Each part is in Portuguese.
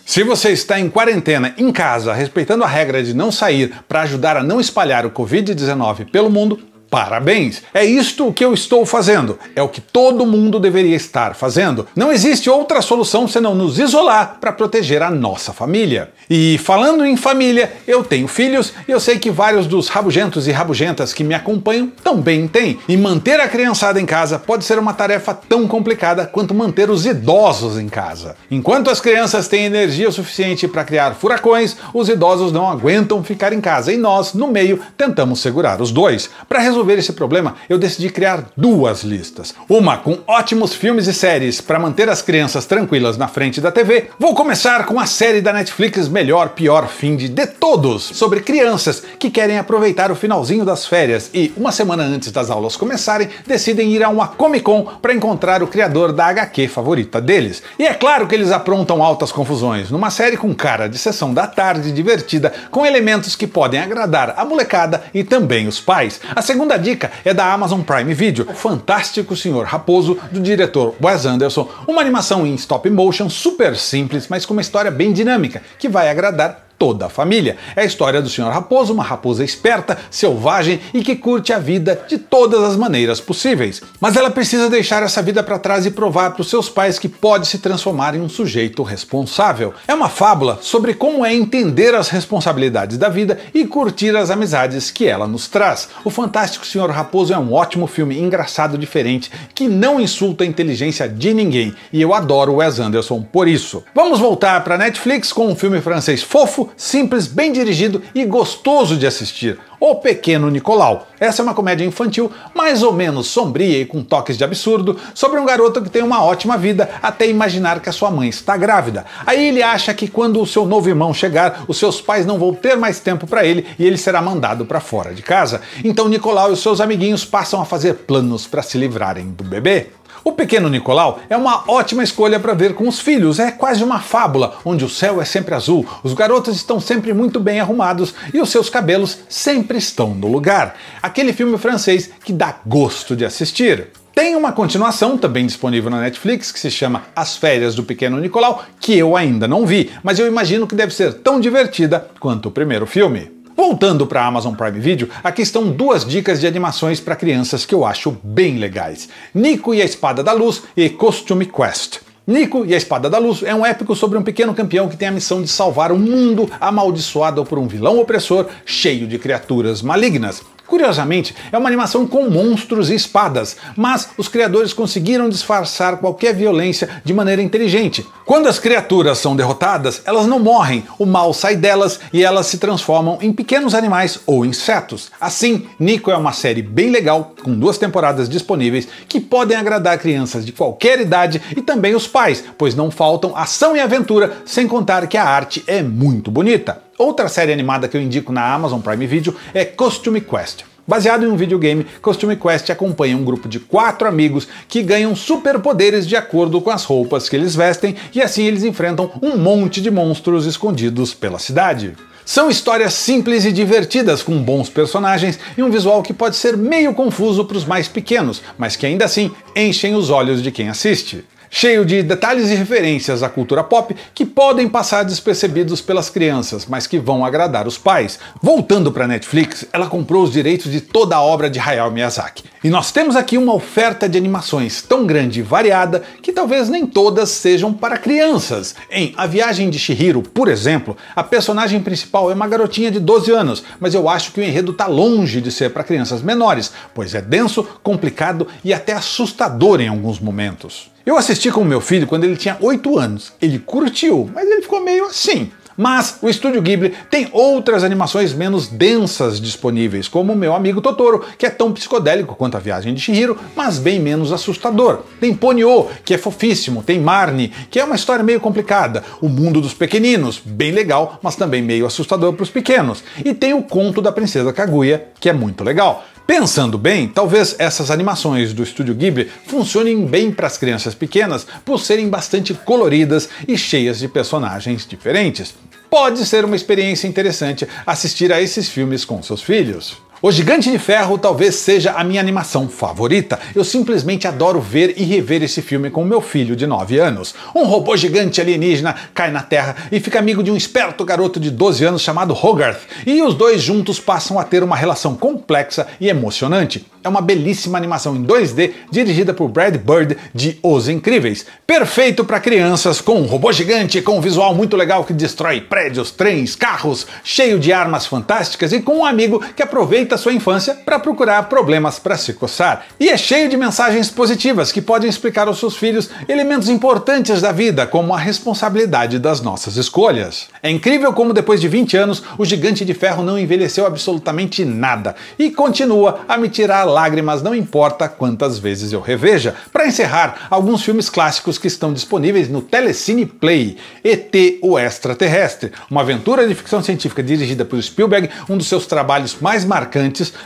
Se você está em quarentena em casa, respeitando a regra de não sair para ajudar a não espalhar o Covid-19 pelo mundo, parabéns! É isto que eu estou fazendo. É o que todo mundo deveria estar fazendo. Não existe outra solução senão nos isolar para proteger a nossa família. E falando em família, eu tenho filhos e eu sei que vários dos rabugentos e rabugentas que me acompanham também têm. E manter a criançada em casa pode ser uma tarefa tão complicada quanto manter os idosos em casa. Enquanto as crianças têm energia suficiente para criar furacões, os idosos não aguentam ficar em casa e nós, no meio, tentamos segurar os dois. Para resolver esse problema, eu decidi criar duas listas. Uma com ótimos filmes e séries para manter as crianças tranquilas na frente da TV. Vou começar com a série da Netflix Melhor Pior Fim de Todos, sobre crianças que querem aproveitar o finalzinho das férias e, uma semana antes das aulas começarem, decidem ir a uma Comic Con para encontrar o criador da HQ favorita deles. E é claro que eles aprontam altas confusões, numa série com cara de sessão da tarde divertida, com elementos que podem agradar a molecada e também os pais. A segunda dica é da Amazon Prime Video, o Fantástico Senhor Raposo, do diretor Wes Anderson, uma animação em stop motion super simples, mas com uma história bem dinâmica, que vai agradar toda a família. É a história do Sr. Raposo, uma raposa esperta, selvagem e que curte a vida de todas as maneiras possíveis. Mas ela precisa deixar essa vida para trás e provar para os seus pais que pode se transformar em um sujeito responsável. É uma fábula sobre como é entender as responsabilidades da vida e curtir as amizades que ela nos traz. O Fantástico Sr. Raposo é um ótimo filme engraçado, diferente, que não insulta a inteligência de ninguém, e eu adoro Wes Anderson por isso. Vamos voltar para Netflix com um filme francês fofo, simples, bem dirigido e gostoso de assistir, O Pequeno Nicolau. Essa é uma comédia infantil mais ou menos sombria e com toques de absurdo, sobre um garoto que tem uma ótima vida até imaginar que a sua mãe está grávida. Aí ele acha que quando o seu novo irmão chegar, os seus pais não vão ter mais tempo para ele e ele será mandado para fora de casa. Então Nicolau e os seus amiguinhos passam a fazer planos para se livrarem do bebê. O Pequeno Nicolau é uma ótima escolha para ver com os filhos, é quase uma fábula, onde o céu é sempre azul, os garotos estão sempre muito bem arrumados e os seus cabelos sempre estão no lugar. Aquele filme francês que dá gosto de assistir. Tem uma continuação também disponível na Netflix que se chama As Férias do Pequeno Nicolau, que eu ainda não vi, mas eu imagino que deve ser tão divertida quanto o primeiro filme. Voltando para a Amazon Prime Video, aqui estão duas dicas de animações para crianças que eu acho bem legais. Nico e a Espada da Luz e Costume Quest. Nico e a Espada da Luz é um épico sobre um pequeno campeão que tem a missão de salvar um mundo amaldiçoado por um vilão opressor cheio de criaturas malignas. Curiosamente, é uma animação com monstros e espadas, mas os criadores conseguiram disfarçar qualquer violência de maneira inteligente. Quando as criaturas são derrotadas, elas não morrem, o mal sai delas e elas se transformam em pequenos animais ou insetos. Assim, Nico é uma série bem legal, com 2 temporadas disponíveis, que podem agradar crianças de qualquer idade e também os pais, pois não faltam ação e aventura, sem contar que a arte é muito bonita. Outra série animada que eu indico na Amazon Prime Video é Costume Quest. Baseado em um videogame, Costume Quest acompanha um grupo de 4 amigos que ganham superpoderes de acordo com as roupas que eles vestem e assim eles enfrentam um monte de monstros escondidos pela cidade. São histórias simples e divertidas, com bons personagens e um visual que pode ser meio confuso para os mais pequenos, mas que ainda assim enchem os olhos de quem assiste. Cheio de detalhes e referências à cultura pop que podem passar despercebidos pelas crianças, mas que vão agradar os pais. Voltando para a Netflix, ela comprou os direitos de toda a obra de Hayao Miyazaki. E nós temos aqui uma oferta de animações tão grande e variada que talvez nem todas sejam para crianças. Em A Viagem de Chihiro, por exemplo, a personagem principal é uma garotinha de 12 anos, mas eu acho que o enredo está longe de ser para crianças menores, pois é denso, complicado e até assustador em alguns momentos. Eu assisti com o meu filho quando ele tinha 8 anos. Ele curtiu, mas ele ficou meio assim. Mas o Estúdio Ghibli tem outras animações menos densas disponíveis, como o Meu Amigo Totoro, que é tão psicodélico quanto A Viagem de Chihiro, mas bem menos assustador. Tem Ponyo, que é fofíssimo, tem Marnie, que é uma história meio complicada, O Mundo dos Pequeninos, bem legal, mas também meio assustador para os pequenos, e tem O Conto da Princesa Kaguya, que é muito legal. Pensando bem, talvez essas animações do Estúdio Ghibli funcionem bem para as crianças pequenas por serem bastante coloridas e cheias de personagens diferentes. Pode ser uma experiência interessante assistir a esses filmes com seus filhos. O Gigante de Ferro talvez seja a minha animação favorita. Eu simplesmente adoro ver e rever esse filme com meu filho de 9 anos. Um robô gigante alienígena cai na Terra e fica amigo de um esperto garoto de 12 anos chamado Hogarth, e os dois juntos passam a ter uma relação complexa e emocionante. É uma belíssima animação em 2D dirigida por Brad Bird de Os Incríveis. Perfeito para crianças, com um robô gigante, com um visual muito legal que destrói prédios, trens, carros, cheio de armas fantásticas e com um amigo que aproveita sua infância para procurar problemas para se coçar. E é cheio de mensagens positivas que podem explicar aos seus filhos elementos importantes da vida, como a responsabilidade das nossas escolhas. É incrível como depois de 20 anos o Gigante de Ferro não envelheceu absolutamente nada e continua a me tirar lágrimas, não importa quantas vezes eu reveja. Para encerrar, alguns filmes clássicos que estão disponíveis no Telecine Play. E.T. o Extraterrestre, uma aventura de ficção científica dirigida por Spielberg, um dos seus trabalhos mais marcantes,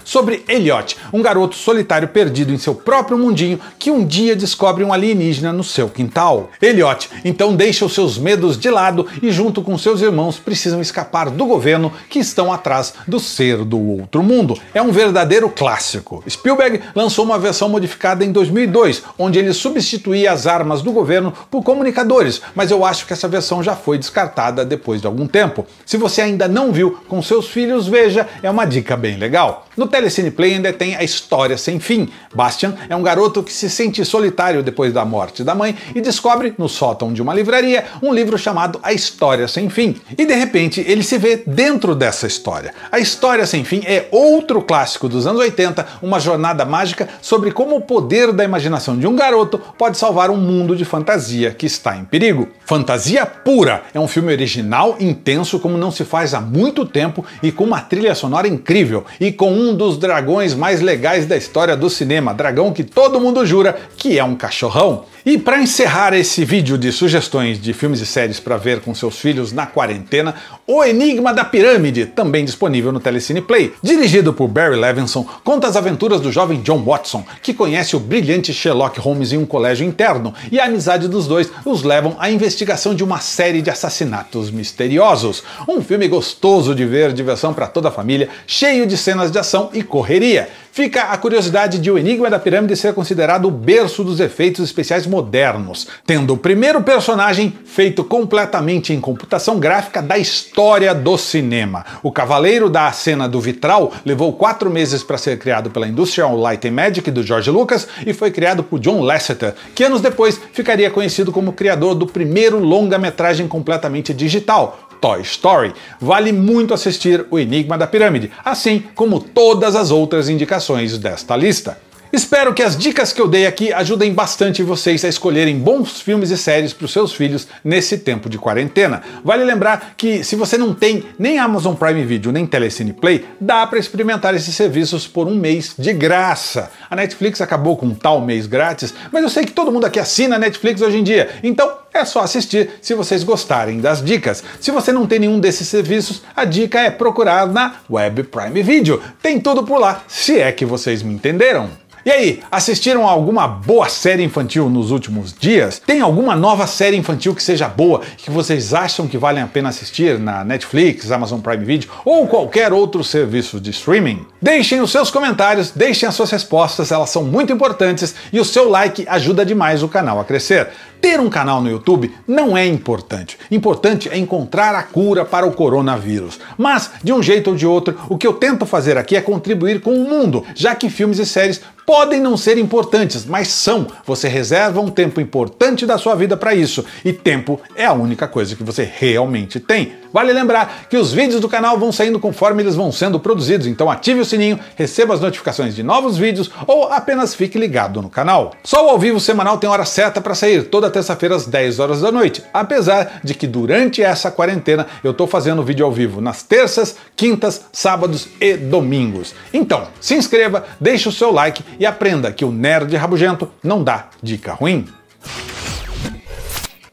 sobre Elliot, um garoto solitário perdido em seu próprio mundinho que um dia descobre um alienígena no seu quintal. Elliot então deixa os seus medos de lado e junto com seus irmãos precisam escapar do governo que estão atrás do ser do outro mundo. É um verdadeiro clássico. Spielberg lançou uma versão modificada em 2002, onde ele substituía as armas do governo por comunicadores, mas eu acho que essa versão já foi descartada depois de algum tempo. Se você ainda não viu com seus filhos, veja, é uma dica bem legal. No Telecine Play ainda tem A História Sem Fim. Bastian é um garoto que se sente solitário depois da morte da mãe e descobre, no sótão de uma livraria, um livro chamado A História Sem Fim. E de repente ele se vê dentro dessa história. A História Sem Fim é outro clássico dos anos 80, uma jornada mágica sobre como o poder da imaginação de um garoto pode salvar um mundo de fantasia que está em perigo. Fantasia pura! É um filme original, intenso como não se faz há muito tempo e com uma trilha sonora incrível e com um dos dragões mais legais da história do cinema, dragão que todo mundo jura que é um cachorrão. E para encerrar esse vídeo de sugestões de filmes e séries para ver com seus filhos na quarentena, O Enigma da Pirâmide, também disponível no Telecine Play. Dirigido por Barry Levinson, conta as aventuras do jovem John Watson, que conhece o brilhante Sherlock Holmes em um colégio interno, e a amizade dos dois os levam à investigação de uma série de assassinatos misteriosos. Um filme gostoso de ver, diversão para toda a família, cheio de cenas de ação e correria. Fica a curiosidade de O Enigma da Pirâmide ser considerado o berço dos efeitos especiais modernos, tendo o primeiro personagem feito completamente em computação gráfica da história do cinema. O Cavaleiro da Cena do Vitral levou 4 meses para ser criado pela Industrial Light and Magic do George Lucas e foi criado por John Lasseter, que anos depois ficaria conhecido como criador do primeiro longa-metragem completamente digital, Toy Story. Vale muito assistir O Enigma da Pirâmide, assim como todas as outras indicações desta lista. Espero que as dicas que eu dei aqui ajudem bastante vocês a escolherem bons filmes e séries para os seus filhos nesse tempo de quarentena. Vale lembrar que se você não tem nem Amazon Prime Video nem Telecine Play, dá para experimentar esses serviços por um mês de graça. A Netflix acabou com um tal mês grátis, mas eu sei que todo mundo aqui assina a Netflix hoje em dia, então é só assistir se vocês gostarem das dicas. Se você não tem nenhum desses serviços, a dica é procurar na Web Prime Video. Tem tudo por lá, se é que vocês me entenderam. E aí, assistiram a alguma boa série infantil nos últimos dias? Tem alguma nova série infantil que seja boa, que vocês acham que valem a pena assistir na Netflix, Amazon Prime Video ou qualquer outro serviço de streaming? Deixem os seus comentários, deixem as suas respostas, elas são muito importantes e o seu like ajuda demais o canal a crescer. Ter um canal no YouTube não é importante. Importante é encontrar a cura para o coronavírus. Mas, de um jeito ou de outro, o que eu tento fazer aqui é contribuir com o mundo, já que filmes e séries podem não ser importantes, mas são. Você reserva um tempo importante da sua vida para isso, e tempo é a única coisa que você realmente tem. Vale lembrar que os vídeos do canal vão saindo conforme eles vão sendo produzidos, então ative o sininho, receba as notificações de novos vídeos ou apenas fique ligado no canal. Só o ao vivo semanal tem hora certa para sair, toda terça-feira às 10 horas da noite, apesar de que durante essa quarentena eu tô fazendo vídeo ao vivo nas terças, quintas, sábados e domingos. Então, se inscreva, deixe o seu like e aprenda que o nerd rabugento não dá dica ruim.